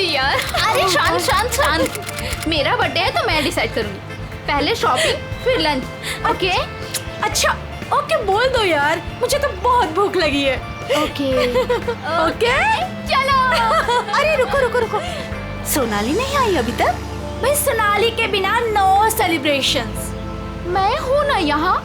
थी यार। अरे शांत शांत शांत, मेरा बर्थडे है तो मैं डिसाइड करूंगी। पहले शॉपिंग फिर लंच, ओके? अच्छा ओके बोल दो यार, मुझे तो बहुत भूख लगी है। ओके ओके चलो। अरे रुको रुको रुको, सोनाली नहीं आई अभी तक? भाई सोनाली के बिना नो सेलिब्रेशंस। मैं हूँ ना यहाँ।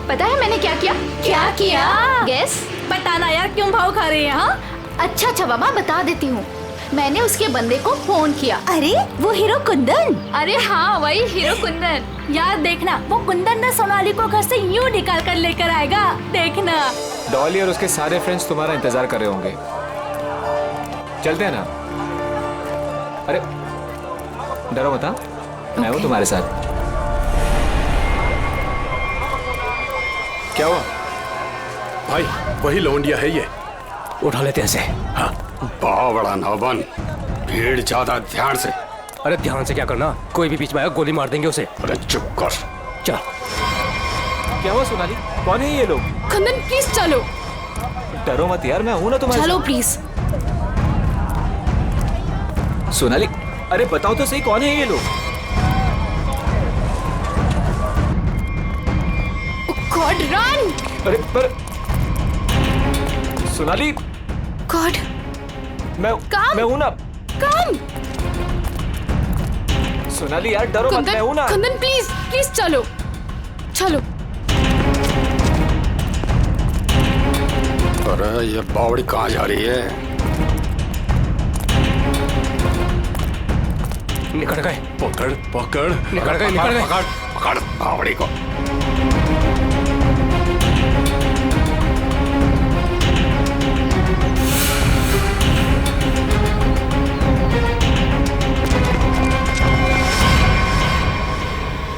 पता है मैंने क्या किया? क्या किया? गेस। बताना यार, क्यों भाव खा रहे हैं? हाँ अच्छा अच्छा बाबा बता देती हूँ। मैंने उसके बंदे को फोन किया। अरे वो हीरो कुंदन। अरे हाँ वही हीरो कुंदन। यार देखना, वो कुंदन ना सोनाली को घर से यूं निकाल कर लेकर आएगा, देखना। डॉली और उसके सारे फ्रेंड्स तुम्हारा इंतजार कर रहे होंगे। चलते हैं ना? अरे डरो मत, मैं हूँ तुम्हारे साथ। क्या हुआ भाई? वही लौंडिया है ये। उठा लेते हैं इसे। हाँ, बड़ा ना बन, भीड़ ज्यादा, ध्यान से। अरे ध्यान से क्या करना, कोई भी बीच में आया गोली मार देंगे उसे। अरे चुप कर। चल। क्या हुआ सोनाली, कौन है ये लोग? कुंदन प्लीज चलो। डरो मत यार, मैं हूं ना तुम्हारे चलो साथ। प्लीज। सोनाली अरे बताओ तो सही, कौन है ये लोग? God run. अरे पर सोनाली, गॉड मैं हूं ना। कम। सोनाली यार डरो मत, मैं हूं ना। कुंदन प्लीज प्लीज चलो चलो। अरे ये बावड़ी कहाँ जा रही है? निकल गए। पकड़ पकड़, निकल गए, निकल गए। पकड़ पकड़ बावड़ी को।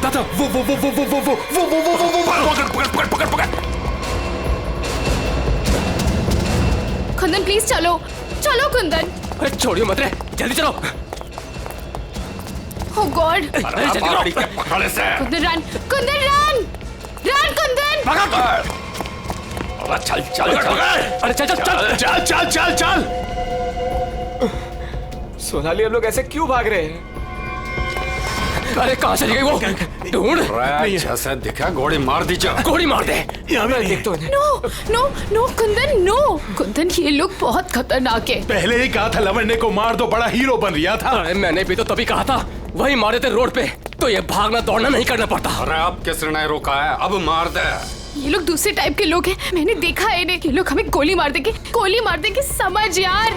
दादा वो पकड़ पकड़ पकड़ पकड़। कुंदन प्लीज चलो चलो कुंदन। अरे छोड़ियो मत रे, जल्दी चलो। ओह गॉड। अरे बावड़ी के पकड़ से। Kundan run, Kundan run, run Kundan. पकड़। अरे चल चल चल। अरे चल चल चल चल चल चल चल। सोनाली हम लोग ऐसे क्यों भाग रहे हैं? अरे कहाँ चली गई वो? ढूंढ। अच्छा से दिखा, गोली मार दीजिए। गोली मार दे। देख तो no no no Kundan no. Kundan ये लोग बहुत खतरनाक है। पहले ही कहा था लवंडे को मार दो, बड़ा हीरो बन रहा था। अरे मैंने भी तो तभी कहा था, वही मारे थे रोड पे, तो ये भागना दौड़ना नहीं करना पड़ता। अरे अब किसने रोका है? अब मार दे। ये लोग दूसरे टाइप के लोग हैं, मैंने देखा है इन्हें। ये लोग हमें गोली मार देंगे, समझ यार।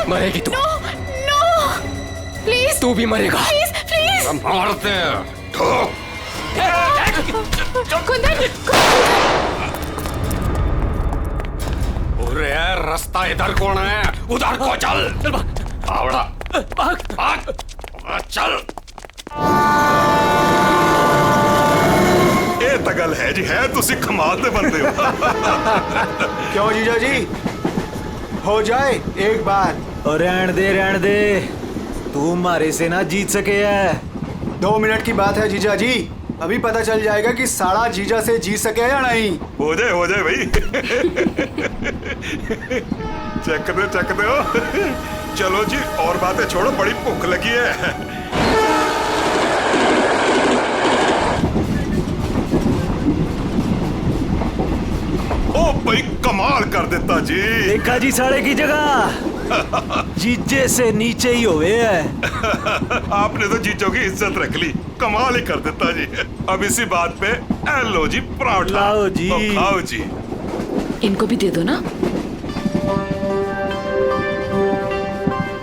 मरेगी तू। No no please. तू भी मरेगा। Please please. मार दे। ठोक। कुंदन अरे रास्ता इधर कौन है? उधर को चल। आवड़ा भाग भाग। चल। ਇਹ ਤਾਂ ਗੱਲ ਹੈ ਜੀ, ਹੈ ਤੁਸੀਂ ਕਮਾਲ ਦੇ ਬੰਦੇ ਹੋ। क्यों जीजा जी, हो जाए एक बार। और रहन दे, तू हमारे से ना जीत सके है। 2 मिनट की बात है जीजा जी, अभी पता चल जाएगा कि साड़ा जीजा से जीत सके या नहीं। हो जाए भाई। चक दो। चलो जी और बातें छोड़ो, बड़ी भूख लगी है। ओ भाई कमाल कर देता जी। देखा जी साड़े की जगह जीजे से नीचे ही हुए है। आपने तो जीजों की इज्जत रख ली, कमाल ही कर देता जी। अब इसी बात पे लो जी पराठा। लाओ जी। तो खाओ जी। इनको भी दे दो ना।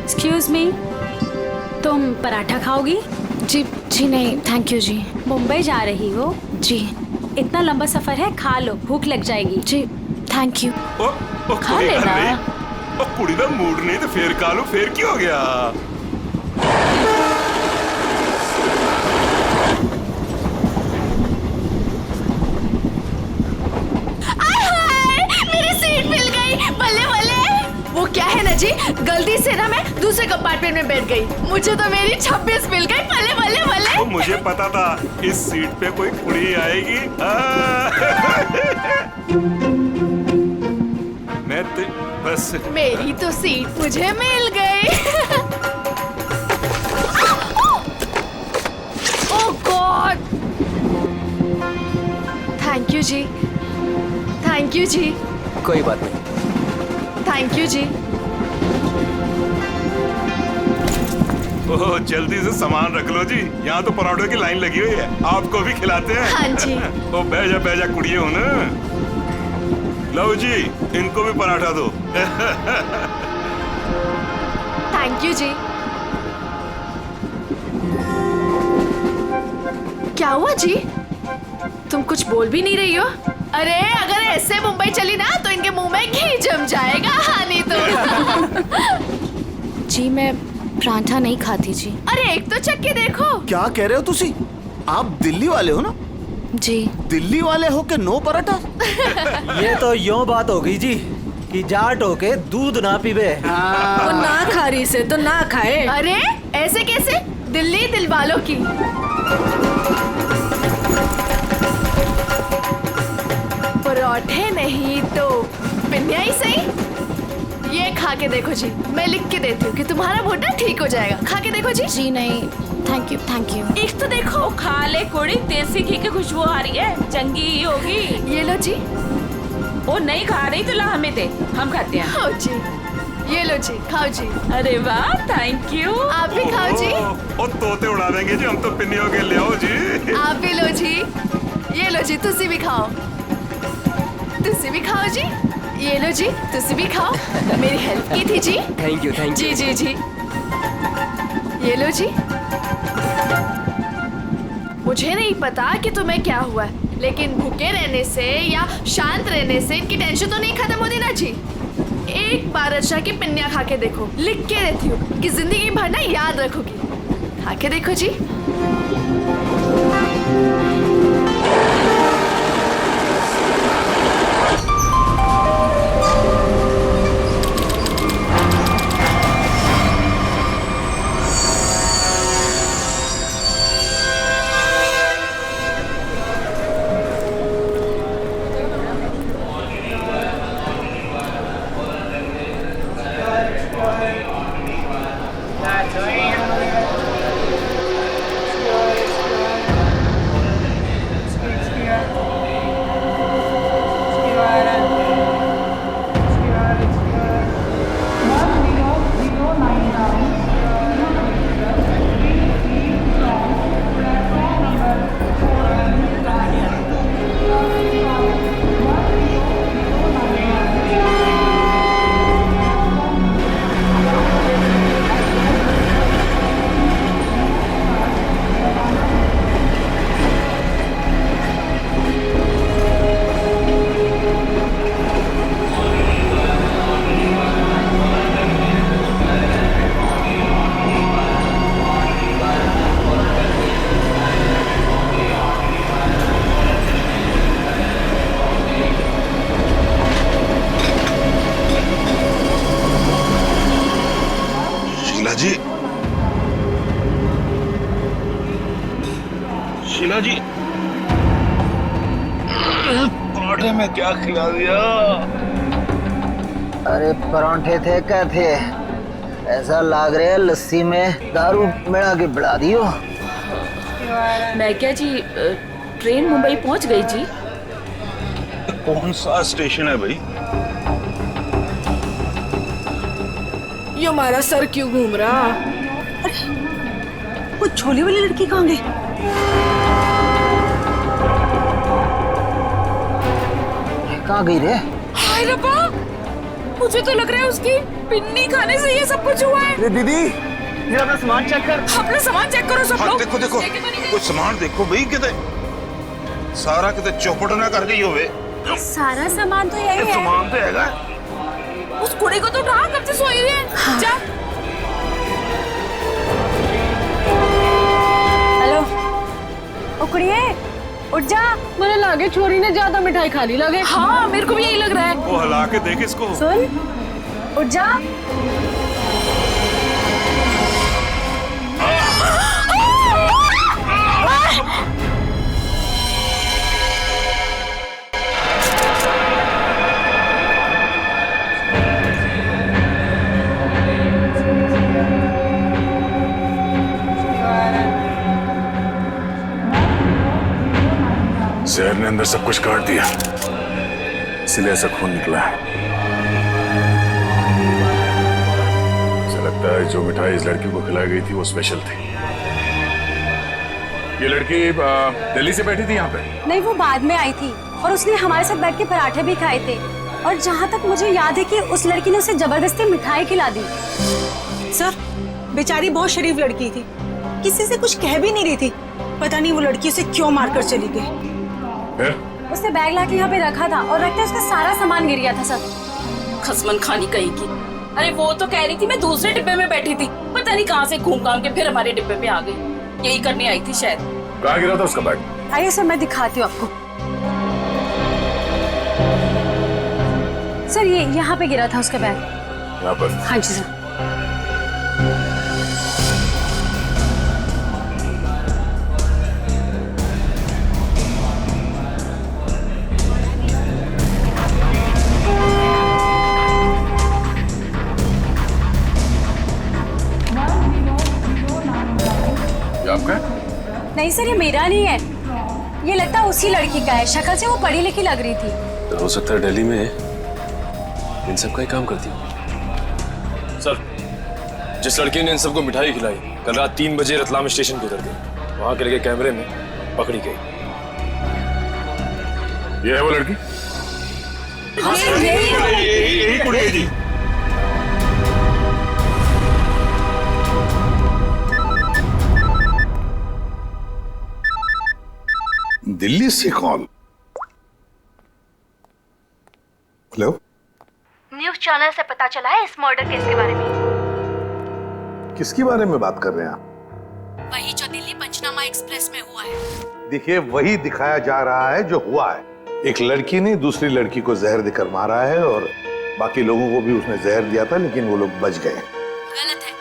एक्सक्यूज मी, तुम पराठा खाओगी? जी नहीं थैंक यू जी। मुंबई जा रही हो? जी इतना लंबा सफर है, खा लो, भूख लग जाएगी। जी थैंक यू। ओ खा कुड़ी लेना। नहीं, ओ कुड़ी दा मूड नहीं तो फिर खा लो, फिर क्या हो गया? मेरी सीट मिल गई, बल्ले बल्ले। वो क्या है ना जी, गलती से ना मैं दूसरे कंपार्टमेंट में बैठ गई, मुझे तो मेरी 26 मिल गई, बल्ले बल्ले बल्ले। तो मुझे पता था इस सीट पे कोई कुड़ी आएगी। मैं तो बस मेरी तो सीट मुझे मिल गई। ओह गॉड, थैंक यू जी, थैंक यू जी, कोई बात नहीं। थैंक यू जी। ओह जल्दी से सामान रख लो जी, यहाँ तो पराठों की लाइन लगी हुई है, आपको भी खिलाते हैं। हाँ जी। ओ बैजा कुड़िए हो ना। लो जी, इनको भी पराठा दो। थैंक यू जी। क्या हुआ जी, तुम कुछ बोल भी नहीं रही हो? अरे अगर ऐसे मुंबई चली ना तो इनके मुंह में घी जम जाएगा। हाँ नहीं तो। जी मैं पराठा नहीं खाती जी। अरे एक तो चख के देखो। क्या कह रहे हो तुसी? आप दिल्ली वाले हो ना? जी। दिल्ली वाले हो के नो पराठा? ये तो यूं बात हो गई जी कि जाट हो के दूध ना पीवे। वो ना खा रही से तो ना खाए। अरे ऐसे कैसे? दिल्ली दिल वालों की। पराठे नहीं तो पिन्निया ही सही। ये खा के देखो जी, मैं लिख के देती हूँ कि तुम्हारा भुट्टा ठीक हो जाएगा। खा के देखो जी। जी नहीं, थैंक यू थैंक यू। एक तो देखो। खा ले कुड़ी, देसी घी की खुशबू आ रही है, चंगी ही होगी। ये लो जी। वो नहीं खा रही तो ला हमें दे, हम खाते हैं। खाओ जी, ये लो जी, खाओ जी। अरे वाह, थैंक यू। आप भी खाओ जी। ओ तोते उड़ा देंगे जी, हम तो पिन्नियों के ले आओ जी। आप भी लो जी, ये लो जी, तुसी भी खाओ, तुसी भी खाओ जी। ये लो जी, तुसी भी खाओ, मेरी हेल्प की थी जी। थैंक यू जी जी जी। ये लो जी। मुझे नहीं पता कि तुम्हें क्या हुआ है, लेकिन भूखे रहने से या शांत रहने से इनकी टेंशन तो नहीं खत्म होती ना जी। एक बार अच्छा की पिन्निया खा के देखो, लिख के रहती हूँ कि जिंदगी भर ना याद रखोगी। खा के देखो जी। शीला जी, पराठे में क्या खिला दिया? अरे परांठे थे क्या थे? ऐसा लाग रहा है लस्सी में दारू मिला के बढ़ा दियो। मैं क्या जी, ट्रेन मुंबई पहुंच गई जी। कौन सा स्टेशन है भाई? ये हमारा सर क्यों घूम रहा? वो छोले वाली लड़की कहाँ गई? कहाँ गई रे? हाय रब्बा, मुझे तो लग रहा है उसकी पिन्नी खाने से ये सब कुछ हुआ है। दीदी, ये अपना सामान चेक कर। अपना सामान चेक करो सब लोग। देखो देखो, कुछ सामान देखो भाई, किते सारा किते चौपट ना कर गई होवे। सारा सामान तो यही है। सामान तो हैगा। उस कुड़ी को तो उठा, कब से सोई हुई है। हाँ। जा। हेलो, ओ कुड़िए, उठ जा। मुझे लगे छोरी ने ज्यादा मिठाई खा ली लगे। हाँ, मेरे को भी यही लग रहा है। वो हिला के देख इसको। सुन, उठ जा। अंदर सब कुछ काट दिया, इसलिए ऐसा खून निकला है। मुझे लगता है जो मिठाई इस लड़की को खिलाई गई थी वो स्पेशल थी। ये लड़की दिल्ली से बैठी थी यहाँ पे? नहीं, वो बाद में आई थी और उसने हमारे साथ बैठ के पराठे भी खाए थे। और जहाँ तक मुझे याद है कि उस लड़की ने उसे जबरदस्ती मिठाई खिला दी। सर, बेचारी बहुत शरीफ लड़की थी, किसी से कुछ कह भी नहीं रही थी। पता नहीं वो लड़की उसे क्यों मारकर चली गई। उसने बैग लाके यहाँ पे रखा था और रखते उसका सारा सामान गिर गया था सर। खसमन खानी कहीं की। अरे वो तो कह रही थी मैं दूसरे डिब्बे में बैठी थी, पता नहीं कहाँ से घूम घाम के फिर हमारे डिब्बे पे आ गई। यही करने आई थी शायद। कहाँ गिरा था उसका बैग? आइए सर, मैं दिखाती हूँ आपको। सर, ये यहाँ पे गिरा था उसका बैग। यहाँ पर? हाँ जी सर। आपका? नहीं सर, ये मेरा नहीं है, ये लगता है उसी लड़की का है। शक्ल से वो पढ़ी लिखी लग रही थी। तो हो सकता है दिल्ली में इन सब का ही काम करती हो। सर, जिस लड़की ने इन सबको मिठाई खिलाई कल रात 3 बजे रतलाम स्टेशन पे उतर गई, वहां के लगे कैमरे में पकड़ी गई। ये है वो लड़की? यही कुड़ी जी। दिल्ली से कॉल। हेलो, न्यूज़ चैनल से पता चला है इस मर्डर केस के बारे में। किसके बारे में बात कर रहे हैं आप? वही जो दिल्ली पंचनामा एक्सप्रेस में हुआ है। देखिए, वही दिखाया जा रहा है जो हुआ है। एक लड़की ने दूसरी लड़की को जहर देकर मारा है और बाकी लोगों को भी उसने जहर दिया था, लेकिन वो लोग बच गए। गलत है,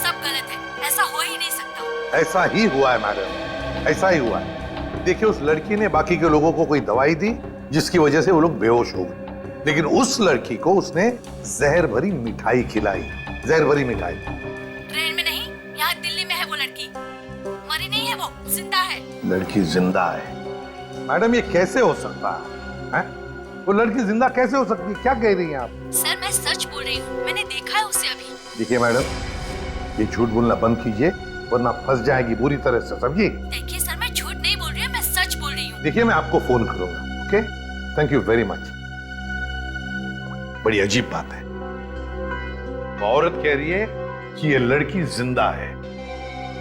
सब गलत है, ऐसा हो ही नहीं सकता। ऐसा ही हुआ है मैडम, ऐसा ही हुआ है। देखिए, उस लड़की ने बाकी के लोगों को कोई दवाई दी जिसकी वजह से वो लोग बेहोश हो गए, लेकिन उस लड़की को उसने जहर भरी मिठाई खिलाई। जहर भरी मिठाई। ट्रेन में नहीं, यहाँ दिल्ली में है वो लड़की। मरी नहीं है, वो जिंदा है। लड़की जिंदा है? मैडम, ये कैसे हो सकता है? वो लड़की जिंदा कैसे हो सकती है? क्या कह रही हैं आप? सर, मैं सच बोल रही हूँ, मैंने देखा है उसे अभी। देखिए मैडम, ये झूठ बोलना बंद कीजिए वरना फंस जाएगी बुरी तरह से, समझिए? देखिए सर, मैं झूठ नहीं बोल रही हूँ, मैं सच बोल रही हूँ। देखिए, मैं आपको फोन करूंगा, okay? Thank you very much. बड़ी अजीब बात है, वो औरत कह रही है कि ये लड़की जिंदा है,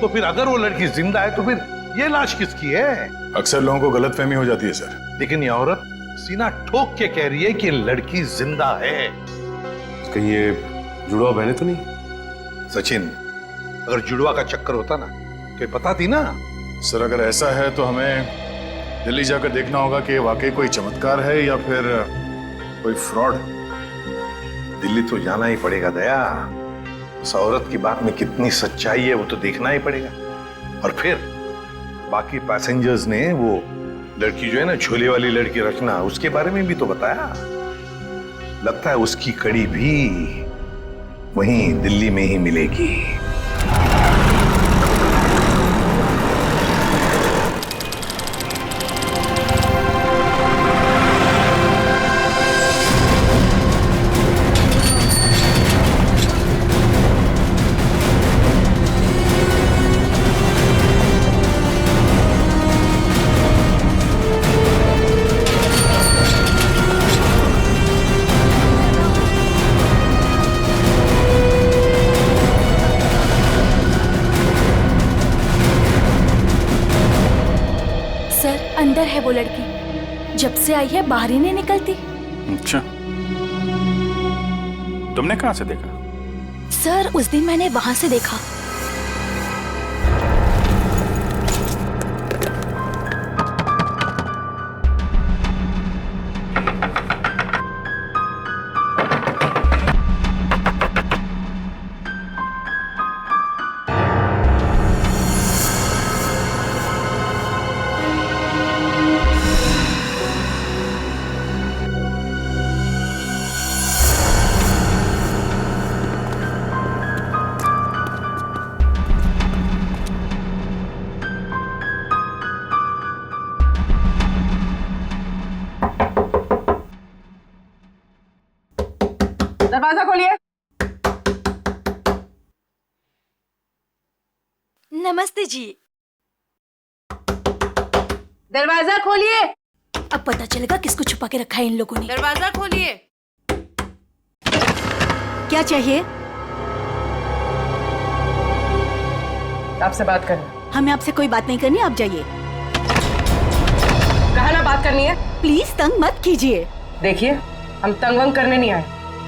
तो फिर अगर वो लड़की जिंदा है तो फिर ये लाश किसकी है? अक्सर लोगों को गलतफहमी हो जाती है सर। लेकिन ये औरत सीना ठोक के कह रही है कि लड़की जिंदा है। कहीं ये जुड़वा बहने तो नहीं? सचिन, अगर जुड़वा का चक्कर होता ना तो ये बताती ना। सर, अगर ऐसा है तो हमें दिल्ली जाकर देखना होगा कि वाकई कोई चमत्कार है या फिर कोई फ्रॉड। दिल्ली तो जाना ही पड़ेगा दया। उस औरत की बात में कितनी सच्चाई है वो तो देखना ही पड़ेगा। और फिर बाकी पैसेंजर्स ने वो लड़की जो है ना, झोले वाली लड़की रचना, उसके बारे में भी तो बताया। लगता है उसकी कड़ी भी वहीं दिल्ली में ही मिलेगी। अंदर है वो लड़की, जब से आई है बाहर ही नहीं निकलती। अच्छा, तुमने कहां से देखा? सर, उस दिन मैंने वहां से देखा। दरवाजा खोलिए। नमस्ते जी। दरवाजा खोलिए। अब पता चलेगा किसको छुपा के रखा है इन लोगों ने। दरवाजा खोलिए। क्या चाहिए? आपसे बात करनी। हमें आपसे कोई बात नहीं करनी, आप जाइए। कहा ना बात करनी है। प्लीज तंग मत कीजिए। देखिए, हम तंग वंग करने नहीं आए,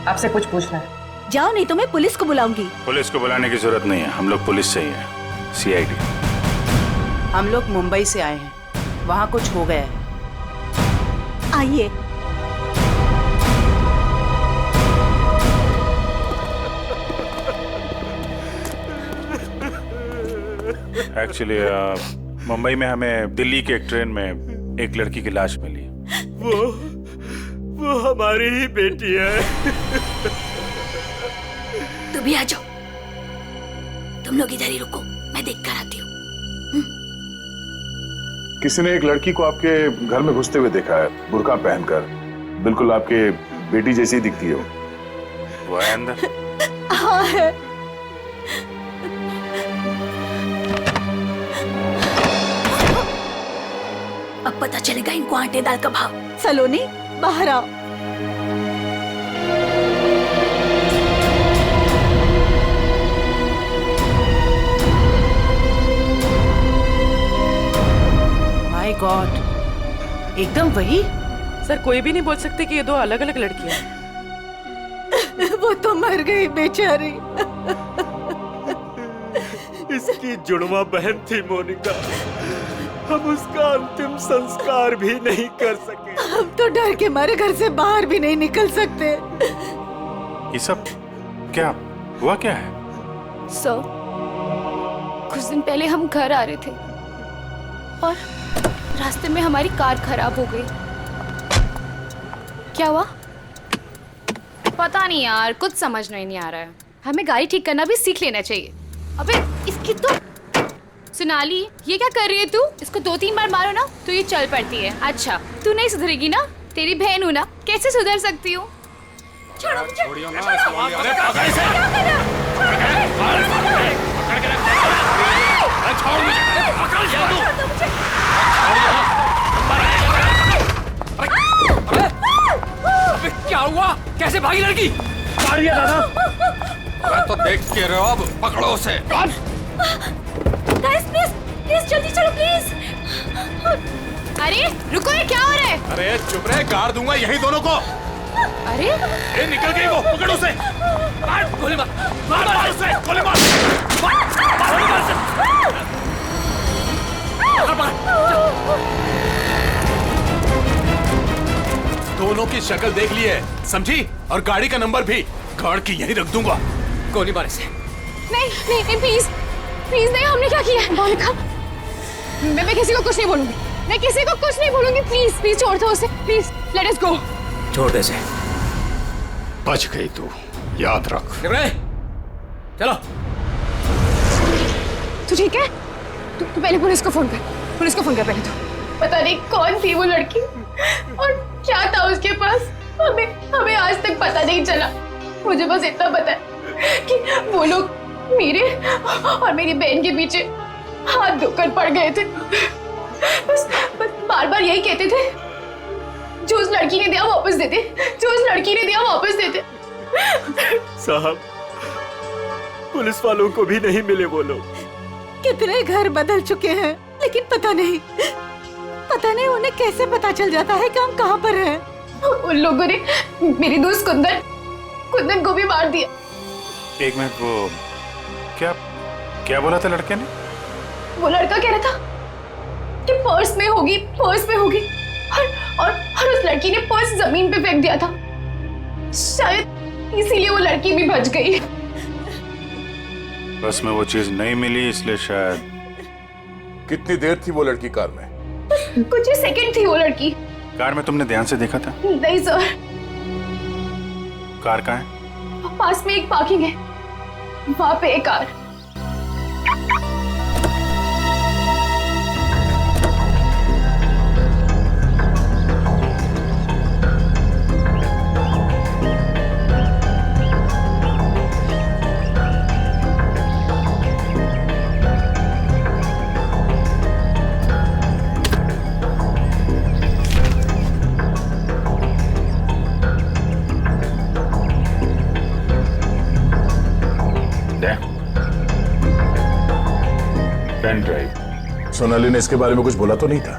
आपसे कुछ पूछना है। जाओ नहीं तो मैं पुलिस को बुलाऊंगी। पुलिस को बुलाने की जरूरत नहीं है, हम लोग पुलिस से ही हैं, CID। हम लोग मुंबई से आए हैं, वहाँ कुछ हो गया है। आइए। एक्चुअली मुंबई में हमें दिल्ली के एक ट्रेन में एक लड़की की लाश मिली। वो हमारी ही बेटी है। तुम भी आ जाओ। तुम लोग इधर ही रुको, मैं देख कर आती हूँ। किसी ने एक लड़की को आपके घर में घुसते हुए देखा है, बुर्का पहनकर। बिल्कुल आपके बेटी जैसी ही दिखती है वो है अंदर? हाँ है। अब पता चलेगा इनको आटे दाल का भाव। सलोनी, बाहर आओ। माय गॉड, एकदम वही। सर, कोई भी नहीं बोल सकते कि ये दो अलग अलग लड़कियां हैं। वो तो मर गई बेचारी। इसकी जुड़वा बहन थी मोनिका। हम उसका अंतिम संस्कार भी नहीं कर सके। हम तो डर के मारे घर से बाहर भी नहीं निकल सकते। ये सब क्या हुआ, क्या है? सर, कुछ दिन पहले हम घर आ रहे थे और रास्ते में हमारी कार खराब हो गई। क्या हुआ? पता नहीं यार, कुछ समझ नहीं आ रहा है। हमें गाड़ी ठीक करना भी सीख लेना चाहिए। अबे इसकी तो सोनाली, ये क्या कर रही है तू? इसको 2-3 बार मारो ना तो ये चल पड़ती है। अच्छा, तू नहीं सुधरेगी ना? तेरी बहन हूँ ना, कैसे सुधर सकती हूँ? छोड़ो मुझे। क्या हुआ? कैसे भागी लड़की? मारिए दादा। मैं तो देख के रहो, अब पकड़ो उसे। गाइस प्लीज, प्लीज जल्दी चलो प्लीज। अरे रुको, ये क्या हो रहा है? अरे चुप रहे, गाड़ दूंगा यही दोनों को। अरे ये निकल गई वो, पकड़ उसे। मार, गोली मार, मार उसे, गोली मार। दोनों की शक्ल देख ली है, समझी? और गाड़ी का नंबर भी गाड़ के यहीं रख दूंगा। गोली मार इसे। नहीं नहीं प्लीज प्लीज नहीं, हमने क्या किया है? मोनिका, मैं किसी को कुछ नहीं बोलूंगी। मैं किसी को कुछ नहीं बोलूंगी। प्लीज प्लीज छोड़ दो उसे, प्लीज लेट अस गो। छोड़ दे इसे। बच गई तू, याद रख। चलो। तू ठीक है? तू पहले पुलिस को फोन कर। पुलिस को फोन कर पहले। तो पता नहीं कौन थी वो लड़की और क्या था उसके पास। हमें आज तक पता नहीं चला। मुझे बस इतना पता है कि वो लोग मेरे और मेरी बहन के पीछे हाथ धोकर पड़ गए थे। बस बार बार यही कहते थे, जो उस लड़की ने दिया वापस देते, जो उस लड़की ने दिया वापस देते। साहब, पुलिस वालों को भी नहीं मिले वो लोग। कितने घर बदल चुके हैं, लेकिन पता नहीं उन्हें कैसे पता चल जाता है कि हम कहाँ पर हैं। उन लोगों ने मेरी दोस्त कुंदन को भी मार दिया। एक मिनट, वो क्या बोला था लड़के ने? वो लड़का कह रहा था कि पर्स में होगी और उस लड़की ने पर्स जमीन पे फेंक दिया था। शायद इसीलिए वो लड़की भी बच गई। बस में वो चीज नहीं मिली, इसलिए शायद। कितनी देर थी वो लड़की कार में? कुछ ही सेकंड थी वो लड़की। कार में तुमने ध्यान से देखा था? नहीं सर। कार कहाँ है? पास में एक पार्किंग है, वहां पे एक कार। Pen drive. सोनाली ने इसके बारे में कुछ बोला तो नहीं था?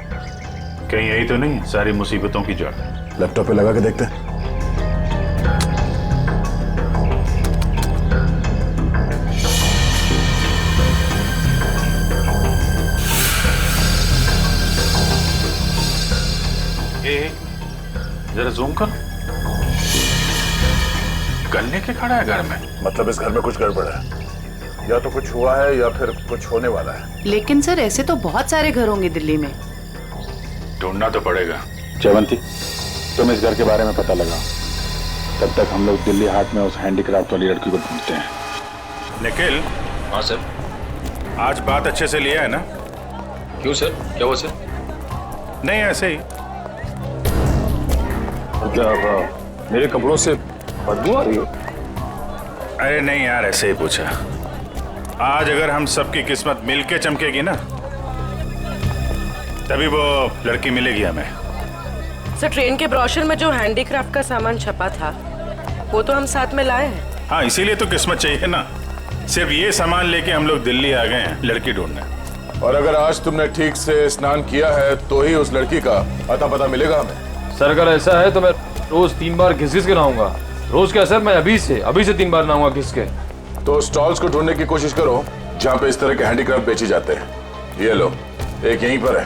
कहीं यही तो नहीं सारी मुसीबतों की जड़? लैपटॉप पे लगा के देखते हैं। जरा जूम कर। गन्ने के खड़ा है घर में, मतलब इस घर में कुछ गड़बड़ है, या तो कुछ हुआ है या फिर कुछ होने वाला है। लेकिन सर ऐसे तो बहुत सारे घर होंगे दिल्ली में। ढूंढना तो पड़ेगा। जयवंती, तुम इस घर के बारे में पता लगाओ, तब तक हम लोग दिल्ली हाट में उस हैंडीक्राफ्ट वाली लड़की को ढूंढते हैं। निखिल। हाँ सर। आज बात अच्छे से लिया है ना? क्यों सर, क्या हुआ सर? नहीं ऐसे ही। मतलब मेरे कपड़ों से बदबू आ रही है? अरे नहीं यार, ऐसे ही पूछा। आज अगर हम सबकी किस्मत मिलके चमकेगी ना, तभी वो लड़की मिलेगी हमें। सर ट्रेन के ब्रोशर में जो हैंडीक्राफ्ट का सामान छपा था वो तो हम साथ में लाए हैं। हाँ, इसीलिए तो किस्मत चाहिए ना। सिर्फ ये सामान लेके हम लोग दिल्ली आ गए हैं लड़की ढूंढने। और अगर आज तुमने ठीक से स्नान किया है तो ही उस लड़की का अता पता मिलेगा हमें। सर अगर ऐसा है तो मैं रोज 3 बार घिस के नहाऊंगा। रोज क्या सर, मैं अभी से 3 बार नहाऊंगा घिस के। तो स्टॉल्स को ढूंढने की कोशिश करो जहाँ पे इस तरह के हैंडीक्राफ्ट बेचे जाते हैं। ये लो, एक यहीं पर है।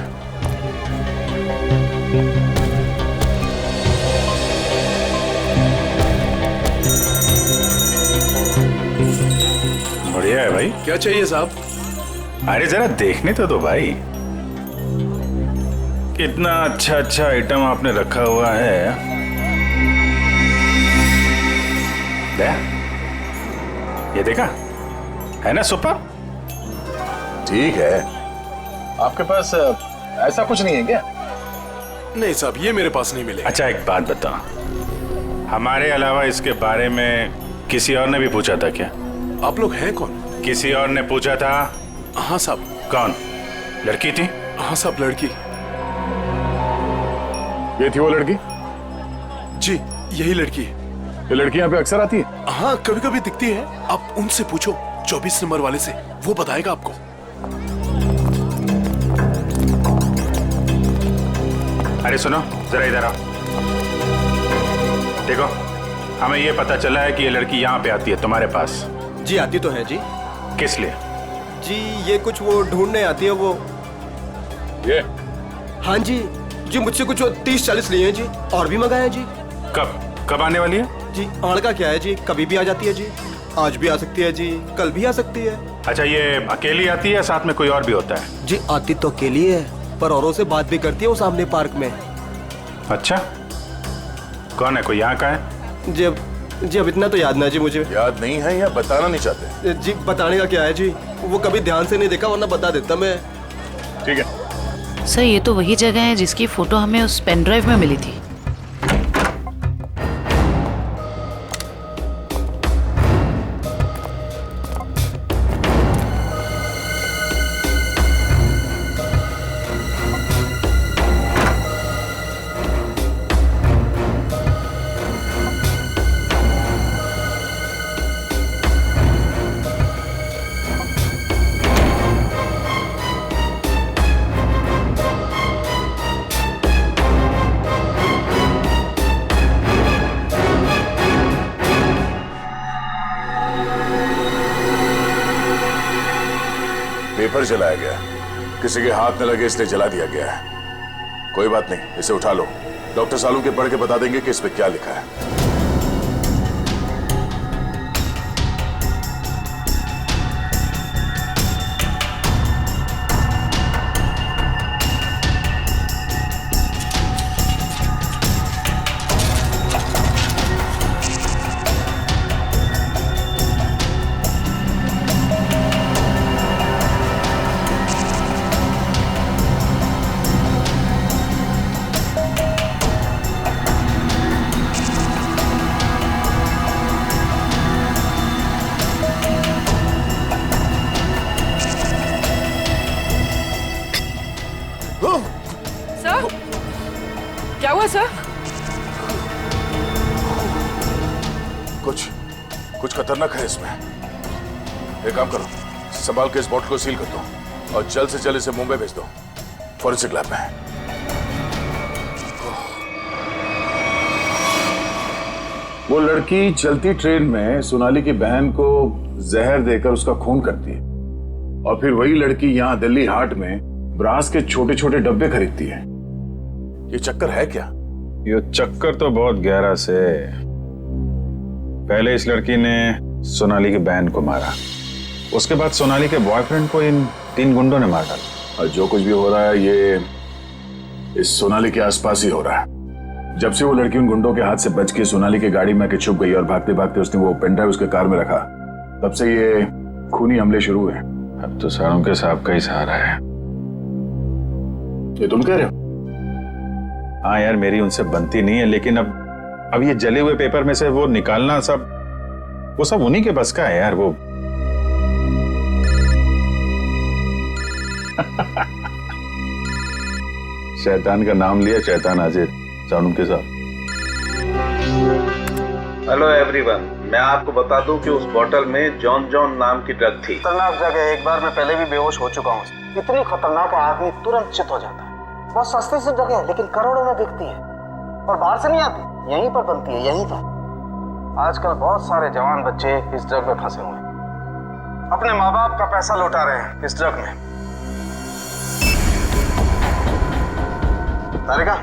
बढ़िया है भाई। क्या चाहिए साहब? अरे जरा देखने तो दो भाई, कितना अच्छा अच्छा आइटम आपने रखा हुआ है। ये देखा है ना, सुपर। ठीक है, आपके पास ऐसा कुछ नहीं है क्या? नहीं साहब, ये मेरे पास नहीं मिलेगा। अच्छा एक बात बताओ, हमारे अलावा इसके बारे में किसी और ने भी पूछा था क्या? आप लोग हैं कौन? किसी और ने पूछा था? हाँ साहब। कौन? लड़की थी? हाँ साहब, लड़की। ये थी वो लड़की? जी यही लड़की है। ये लड़की यहाँ पे अक्सर आती है? हाँ कभी कभी दिखती है। आप उनसे पूछो 24 नंबर वाले से, वो बताएगा आपको। अरे सुनो जरा इधर आओ। देखो, हमें ये पता चला है कि ये लड़की यहाँ पे आती है तुम्हारे पास। जी आती तो है जी। किस लिए? जी ये कुछ वो ढूंढने आती है वो। ये? हाँ जी जी, मुझसे कुछ 30-40 लिए हैं जी, और भी मंगाए हैं जी। कब आने वाली है? जी आड़ का क्या है जी, कभी भी आ जाती है जी। आज भी आ सकती है जी, कल भी आ सकती है। अच्छा, ये अकेली आती है, साथ में कोई और भी होता है? जी आती तो अकेली है, पर औरों से बात भी करती है वो सामने पार्क में। अच्छा, कौन है, कोई यहाँ का है? जी अब इतना तो याद ना जी मुझे। याद नहीं है या बताना नहीं चाहते? जी बताने का क्या है जी, वो कभी ध्यान से नहीं देखा, वरना बता देता मैं। ठीक है सर, ये तो वही जगह है जिसकी फोटो हमें उस पेन ड्राइव में मिली थी। पेपर जलाया गया, किसी के हाथ न लगे इसलिए जला दिया गया है। कोई बात नहीं, इसे उठा लो, डॉक्टर सालू के पढ़ के बता देंगे कि इस पे क्या लिखा है। सर क्या हुआ सर? कुछ खतरनाक है इसमें। एक काम करो, संभाल के इस बॉटल को सील कर दो। और जल्द से जल्द इसे मुंबई भेज दो, फॉरेंसिक लैब में। वो लड़की चलती ट्रेन में सोनाली की बहन को जहर देकर उसका खून करती है और फिर वही लड़की यहाँ दिल्ली हाट में ब्रास के छोटे छोटे डब्बे खरीदती है। ये चक्कर है क्या? ये चक्कर तो बहुत गहरा से। पहले इस लड़की ने सोनाली की बहन को मारा, उसके बाद सोनाली के बॉयफ्रेंड को इन 3 गुंडों ने मार डाला। और जो कुछ भी हो रहा है ये इस सोनाली के आसपास ही हो रहा है। जब से वो लड़की उन गुंडों के हाथ से बच के सोनाली की गाड़ी में आके छुप गई और भागते भागते उसने वो पेनड्राइव उसके कार में रखा, तब से ये खूनी हमले शुरू हुए। अब तो सारों के साहब का ही सहारा है। ये तुम कह रहे हो? हाँ यार, मेरी उनसे बनती नहीं है, लेकिन अब ये जले हुए पेपर में से वो निकालना वो सब उन्हीं के बस का है यार। वो शैतान का नाम लिया, शैतान हाजिर। सानू के साथ। हेलो एवरीवन, मैं आपको बता दूं कि उस बोतल में जॉन जॉन नाम की ड्रग थी। खतरनाक जगह, एक बार मैं पहले भी बेहोश हो चुका हूँ। इतनी खतरनाक है, आदमी तुरंत चित हो जाता है। बहुत सस्ती सी जगह है, लेकिन करोड़ों में बिकती है और बाहर से नहीं आती, यहीं पर बनती है, यहीं पर। आजकल बहुत सारे जवान बच्चे इस ड्रग में फंसे हुए हैं, अपने माँ बाप का पैसा लौटा रहे हैं इस ड्रग में। तारिका,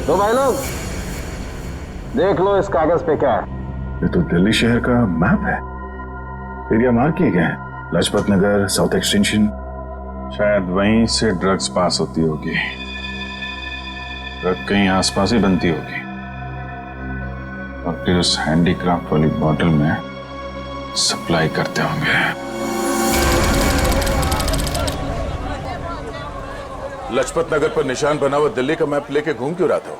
तो भाई लोग देख लो इस कागज पे क्या है। ये तो दिल्ली शहर का मैप है। एरिया मार्क किए गए हैं, लाजपत नगर, साउथ एक्सटेंशन। शायद वहीं से ड्रग्स पास होती होगी। ड्रग कहीं आसपास ही बनती होगी और फिर उस हैंडीक्राफ्ट वाली बॉटल में सप्लाई करते होंगे। लाजपत नगर पर निशान बना हुआ दिल्ली का मैप लेके घूम क्यों रहा था?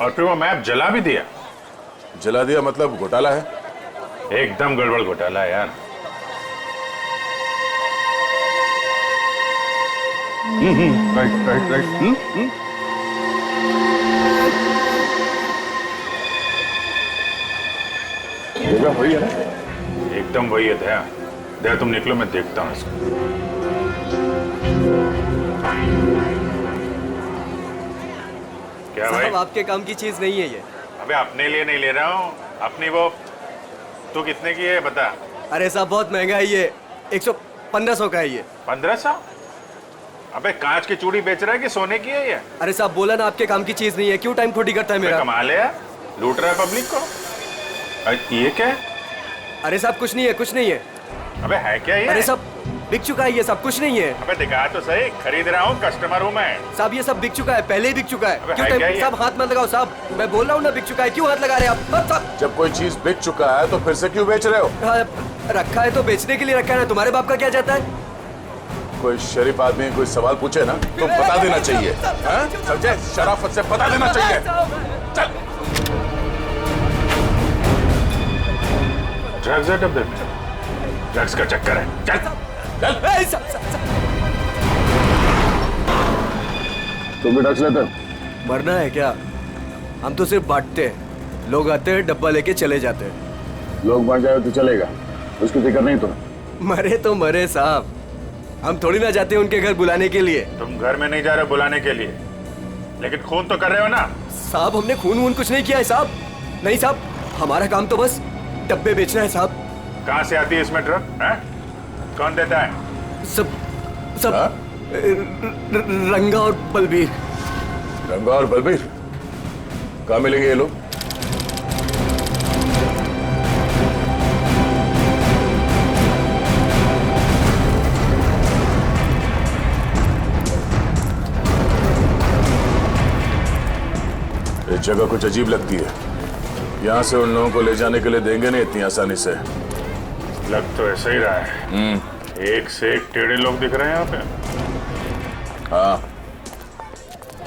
और फिर वो मैप जला भी दिया। जला दिया मतलब घोटाला है? एकदम गड़बड़ घोटाला है यार। Right right right. जगह वही है ना? एकदम वही है। दया दया, तुम निकलो, मैं देखता हूँ इसको। क्या भाई? आपके काम की चीज नहीं है ये। अबे अपने लिए नहीं ले रहा हूँ, अपनी वो। तू कितने की है बता? अरे साहब बहुत महंगा है ये, 1500 का है ये। 1500? अबे कांच की चूड़ी बेच रहा है कि सोने की है ये? अरे साहब बोला ना आपके काम की चीज नहीं है, क्यों टाइम खोटी करता है मेरा? कमाल है यार, लूट रहा है पब्लिक को। ये क्या है? अरे साहब कुछ नहीं है, कुछ नहीं है। अबे है क्या ये? अरे साहब बिक चुका है ये सब, कुछ नहीं है। अबे दिखा तो सही, खरीद रहा हूँ, कस्टमर हूँ मैं। साहब ये सब बिक चुका है, पहले ही बिक चुका है। क्यों है टाइम साहब हाथ मत लगाओ साहब, मैं बोल रहा हूँ ना बिक चुका है, क्यों हाथ लगा रहे हैं आप? जब कोई चीज बिक चुका है तो फिर से क्यों बेच रहे हो? रखा है तो बेचने के लिए रखा है ना, तुम्हारे बाप का क्या जाता है? कोई शरीफ आदमी कोई सवाल पूछे ना तो बता देना चाहिए, समझे? शराफत से बता देना चाहिए। चल। ड्रग्स है डब्बे में, ड्रग्स का चक्कर है। चल चल। तुम भी ड्रग्स लेते? मरना है क्या? हम तो सिर्फ बांटते हैं, लोग आते हैं डब्बा लेके चले जाते हैं। लोग मर जाए तो चलेगा, उसकी फिक्र नहीं तुम्हें? मरे तो मरे साहब, हम थोड़ी ना जाते उनके घर बुलाने के लिए। तुम घर में नहीं जा रहे बुलाने के लिए, लेकिन खून तो कर रहे हो ना। साहब हमने खून वून कुछ नहीं किया है साहब। नहीं साहब, हमारा काम तो बस डब्बे बेचना है साहब। कहाँ से आती है इसमें ड्रग? कौन देता है? सब रंगा और बलबीर। रंगा और बलबीर कहाँ मिलेंगे ये लोग? ये जगह कुछ अजीब लगती है। यहाँ से उन लोगों को ले जाने के लिए देंगे नहीं इतनी आसानी से। लग तो ऐसा ही रहा है। एक से एक टेढ़े लोग दिख रहे हैं यहाँ पे। हाँ,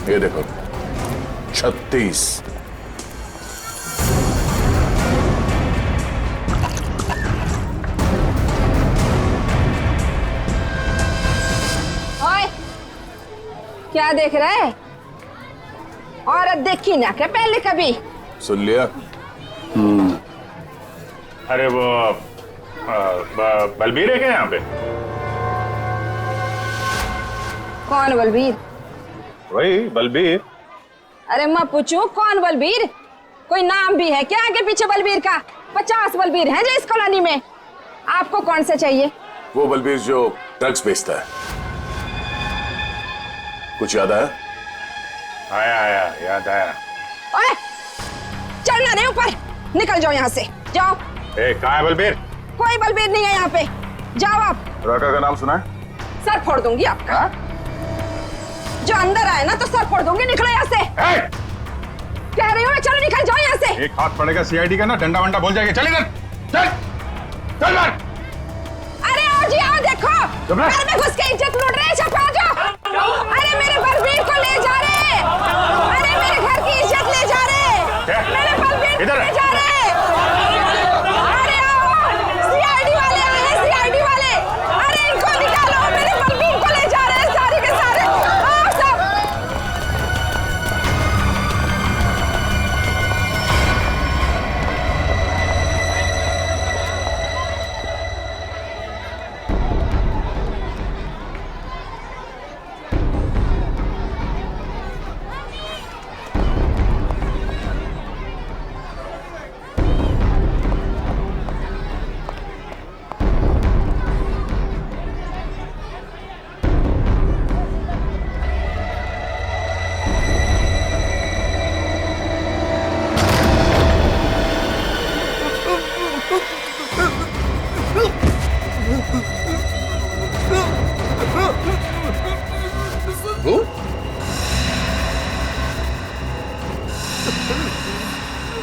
ये देखो 36। ओए, क्या देख रहे हैं? औरत देखी ना क्या पहले कभी? सुन लिया? अरे वो बलबीर है क्या यहाँ पे? कौन बलबीर? वही बलबीर। अरे मैं पूछूं कौन बलबीर? कोई नाम भी है क्या आगे पीछे बलबीर का? 50 बलबीर हैं जो इस कॉलोनी में। आपको कौन सा चाहिए? वो बलबीर जो ड्रग्स बेचता है। कुछ याद आया? आया याद आया। ओए, चढ़ना नहीं ऊपर, निकल जाओ यहाँ से, जाओ। कहाँ है बलबीर? कोई बलबीर नहीं है यहाँ पे, जाओ आप। राका का नाम सुना है? सर फोड़ दूंगी आपका। जो अंदर आए ना तो सर फोड़ दूंगी, निकलो यहाँ से। कह रही हूँ चलो निकल जाओ यहाँ से। एक हाथ पड़ेगा सीआईडी का ना, डंडा वंडा बोल जाएगा। चल इधर, चल चल मार। अरे आओ जी आओ, देखो घर में घुस के इज्जत लूट रहे हैं। छपा जाओ। अरे मेरे बलबीर को ले जा रहे, अरे मेरे घर की इज्जत ले जा रहे, मेरे बलबीर को ले जा रहे। अरे आओ, सीआईडी वाले आए हैं, सीआईडी वाले। अरे इनको निकालो, मेरे बलबीर को ले जा रहे हैं सारे के सारे। आओ सब।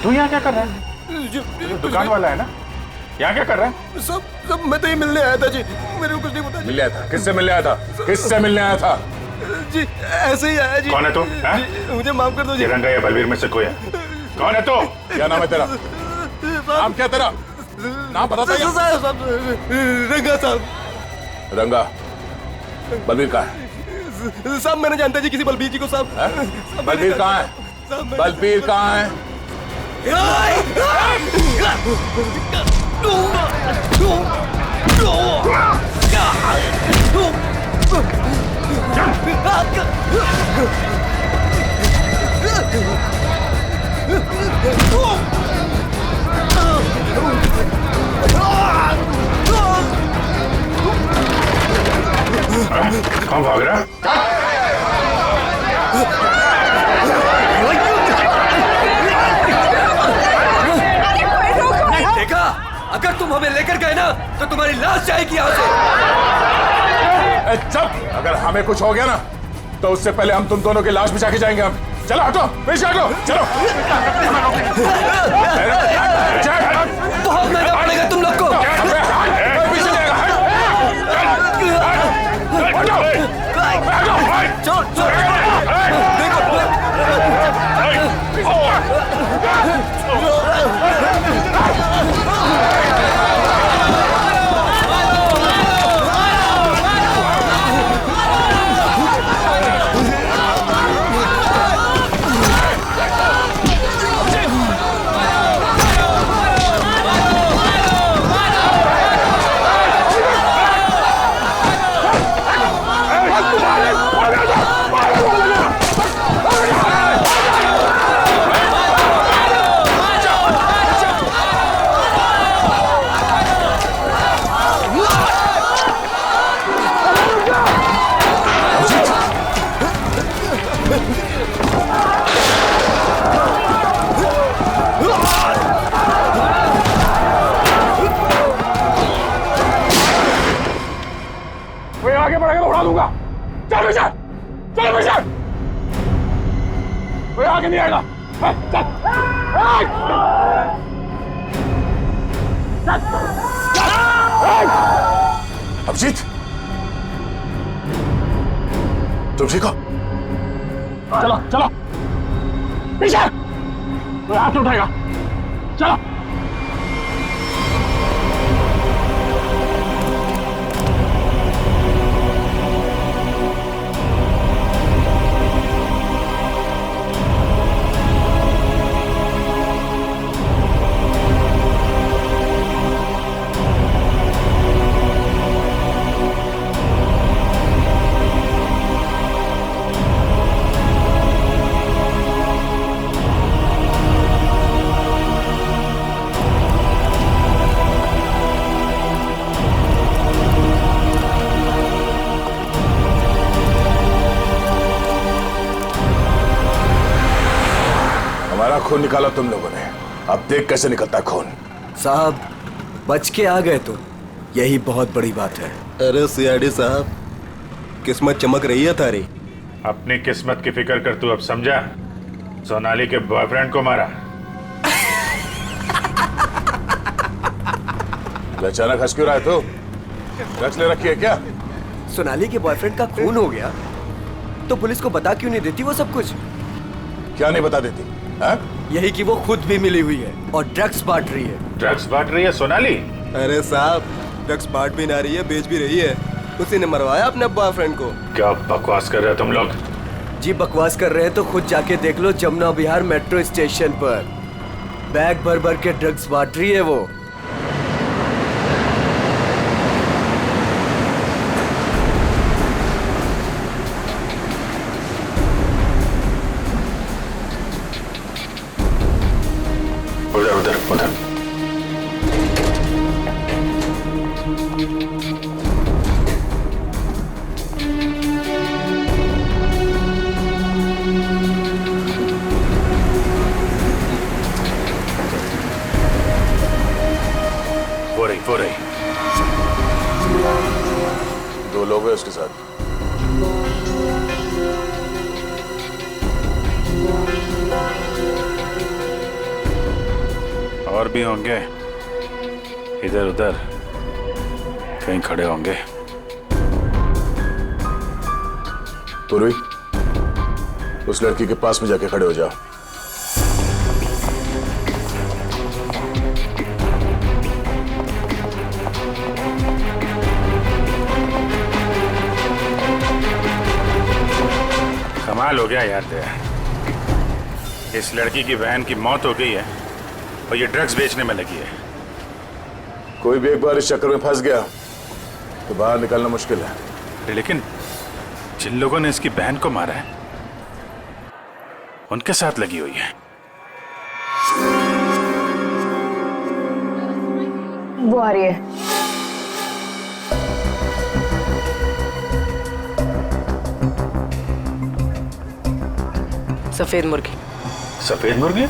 तू यहाँ क्या कर रहा है? दुकान वाला है ना? यहाँ क्या कर रहा है? सब मैं तो ये मिलने आया था जी, मेरे को कुछ नहीं पता। मिलने आया था? किससे मिलने आया था? किससे मिलने आया था? जी ऐसे ही आया जी। कौन है तू? मुझे माफ कर दो जी। रंगा या बलबीर में से कोई है? कौन है तू? क्या नाम है तेरा? नाम क्या तेरा? नाम बता। रंगा साहब। रंगा, बलबीर कहाँ है? साहब मैंने जानता जी किसी बलबीर जी को साहब। बलबीर कहाँ है? बलबीर कहाँ है? कौन भाग रहा? देखा, अगर तुम हमें लेकर गए ना तो तुम्हारी लाश जाएगी यहाँ से। चुप! अगर हमें कुछ हो गया ना तो उससे पहले हम तुम दोनों की लाश बिछा के जाएंगे। हम चलो, हटो, पीछे हटो, चलो। बहुत महंगा पड़ेगा तुम लोग को। पीछे जाएगा। आगे बढ़ेगा तो उड़ा दूंगा। चल पीछे, चल पीछे। कोई आगे नहीं आएगा। चल। अभिजीत, तुम ठीक हो? चलो चलो पीछे, कोई हाथ नहीं उठाएगा। चलो। खून निकाला तुम लोगों ने, अब देख कैसे निकलता है खून। साहब बच के आ गए तो यही बहुत बड़ी बात है। अरे सीआईडी साहब, किस्मत चमक रही है तारी। अपनी किस्मत की फिक्र कर तू अब समझा? सोनाली के बॉयफ्रेंड को मारा। अचानक हंस क्यों रहा है तू? ड्रग्स ले रखी है क्या? सोनाली के बॉयफ्रेंड का खून हो गया तो पुलिस को बता क्यों नहीं देती वो सब कुछ? क्या नहीं बता देती? यही कि वो खुद भी मिली हुई है और ड्रग्स बांट रही है। ड्रग्स बांट रही है सोनाली? अरे साहब, ड्रग्स बांट भी ना रही है, बेच भी रही है। उसी ने मरवाया अपने बॉयफ्रेंड को। क्या बकवास कर रहे हो तुम लोग? जी बकवास कर रहे हैं तो खुद जाके देख लो, जमुना विहार मेट्रो स्टेशन पर बैग भर भर के ड्रग्स बांट रही है वो। उधर उधर उधर। वो रही। दो लोग हैं उसके साथ। और भी होंगे, इधर उधर कहीं खड़े होंगे। पूर्वी, उस लड़की के पास में जाके खड़े हो जाओ। कमाल हो गया यार तेरा। इस लड़की की बहन की मौत हो गई है और ये ड्रग्स बेचने में लगी है। कोई भी एक बार इस चक्कर में फंस गया तो बाहर निकलना मुश्किल है। लेकिन जिन लोगों ने इसकी बहन को मारा है उनके साथ लगी हुई है। वो आ रही है। सफेद मुर्गी। सफेद मुर्गी?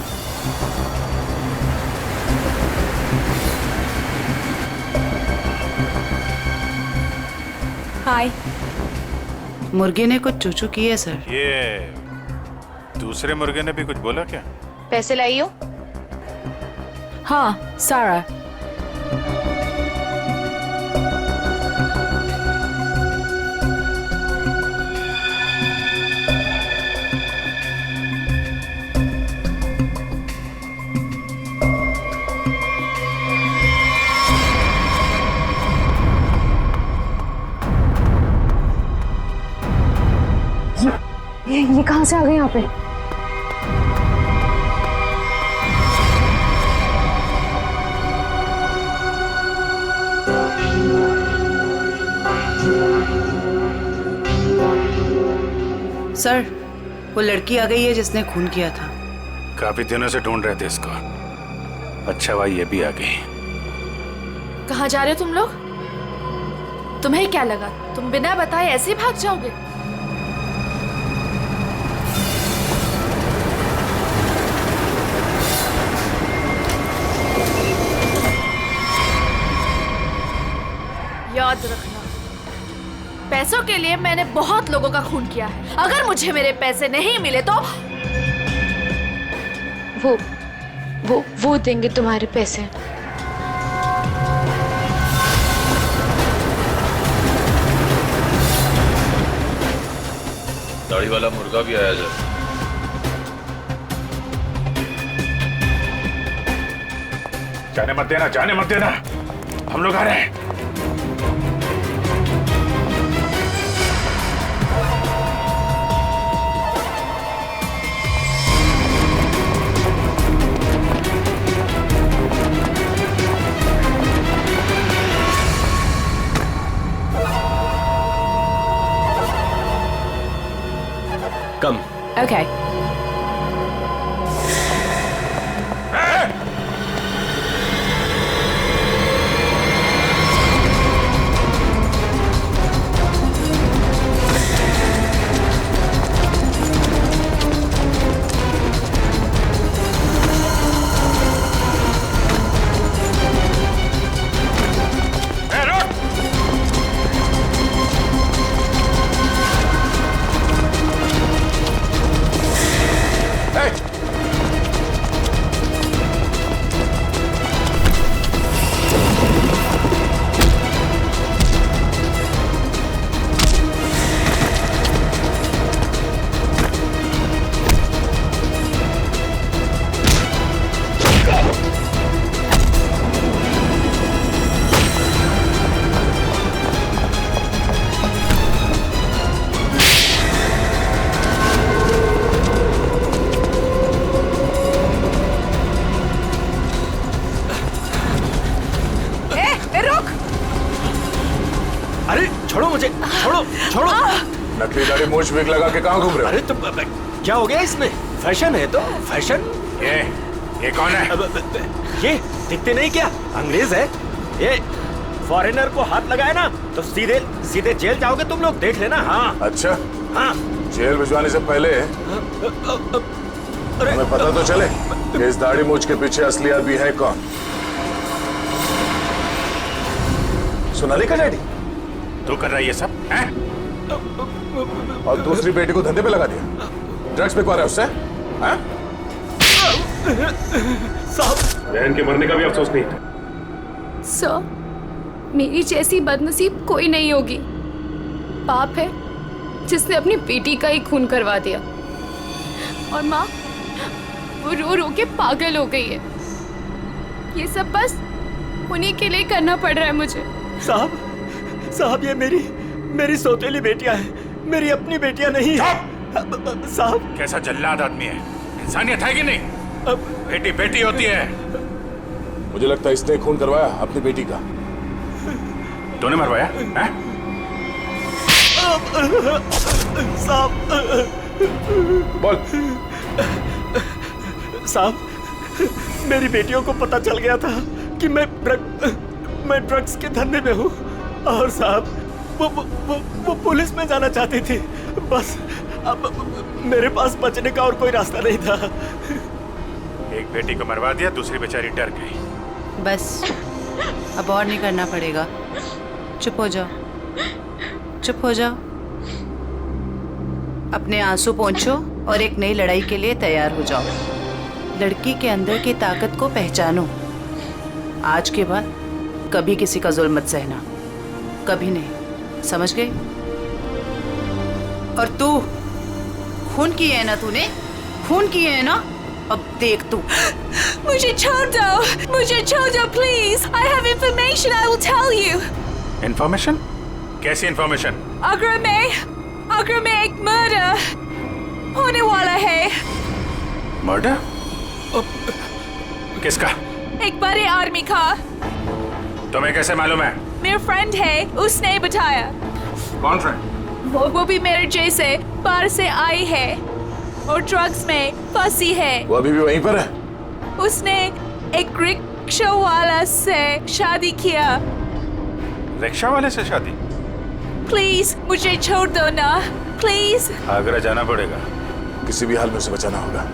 हाय। मुर्गे ने कुछ चूचू की है सर। ये दूसरे मुर्गे ने भी कुछ बोला क्या? पैसे लाई हो? हाँ, सारा। ये कहां से आ गए यहाँ पे? सर, वो लड़की आ गई है जिसने खून किया था। काफी दिनों से ढूंढ रहे थे इसको। अच्छा भाई ये भी आ गई। कहाँ जा रहे हो तुम लोग? तुम्हें क्या लगा तुम बिना बताए ऐसे ही भाग जाओगे? याद रखना, पैसों के लिए मैंने बहुत लोगों का खून किया है। अगर मुझे मेरे पैसे नहीं मिले तो वो देंगे तुम्हारे पैसे। दाढ़ी वाला मुर्गा भी आया जरा। जाने मत देना, जाने मत देना, हम लोग आ रहे हैं। कम। Okay. छोड़ो मुझे, छोड़ो छोड़ो। नकली दाढ़ी मूछ विग लगा के कहाँ घूम रहे हो? अरे तो क्या हो गया इसमें? फैशन है तो फैशन। ये कौन है? ये दिखते नहीं क्या? अंग्रेज है ये। फॉरेनर को हाथ लगाए ना तो सीधे सीधे जेल जाओगे तुम लोग, देख लेना। हाँ अच्छा, हाँ। जेल भिजवाने से पहले हमें पता तो चले कि इस दाढ़ी मूछ के पीछे असली आदमी है कौन। सोनाली का डैडी तू कर रहा है ये सब हैं? और दूसरी बेटी को धंधे पे लगा दिया, ड्रग्स बिकवा रहा है उससे। बहन के मरने का भी अफसोस नहीं था। सर, मेरी जैसी बदनसीब कोई नहीं होगी। पाप है जिसने अपनी बेटी का ही खून करवा दिया, और माँ वो रो रो के पागल हो गई है। ये सब बस उन्हीं के लिए करना पड़ रहा है मुझे। साहब ये मेरी सौतेली बेटियां हैं, मेरी अपनी बेटियां नहीं है। साहब कैसा जल्लाद आदमी है, इंसानियत है कि नहीं? बेटी बेटी होती है। मुझे लगता है इसने खून करवाया अपनी बेटी का। तूने मरवाया हैं? साहब बोल। साहब मेरी बेटियों को पता चल गया था कि मैं ड्रग्स के धंधे में हूँ, और साहब वो पुलिस में जाना चाहती थी। बस अब मेरे पास बचने का और कोई रास्ता नहीं था। एक बेटी को मरवा दिया, दूसरी बेचारी डर गई। बस अब और नहीं करना पड़ेगा। चुप हो जाओ, चुप हो जाओ। अपने आंसू पोंछो और एक नई लड़ाई के लिए तैयार हो जाओ। लड़की के अंदर की ताकत को पहचानो। आज के बाद कभी किसी का जुल्म मत सहना, कभी नहीं, समझ गए? और तू खून किए है ना, तूने खून किए है ना, अब देख तू। मुझे छोड़ दो, मुझे छोड़ दो please. I have information I will tell you. Information? कैसी इंफॉर्मेशन? आगरा में एक मर्डर होने वाला है। मर्डर? किसका? एक बड़े आदमी का। तुम्हें कैसे मालूम है? मेरा फ्रेंड है, उसने बताया। कौन फ्रेंड? वो भी मेरे जैसे बाहर से आई है और ड्रग्स में फंसी है। वो अभी भी वहीं पर है? उसने एक रिक्शा वाला से शादी किया। रिक्शा वाले से शादी? प्लीज मुझे छोड़ दो ना, प्लीज। आगरा जाना पड़ेगा। किसी भी हाल में उसे बचाना होगा।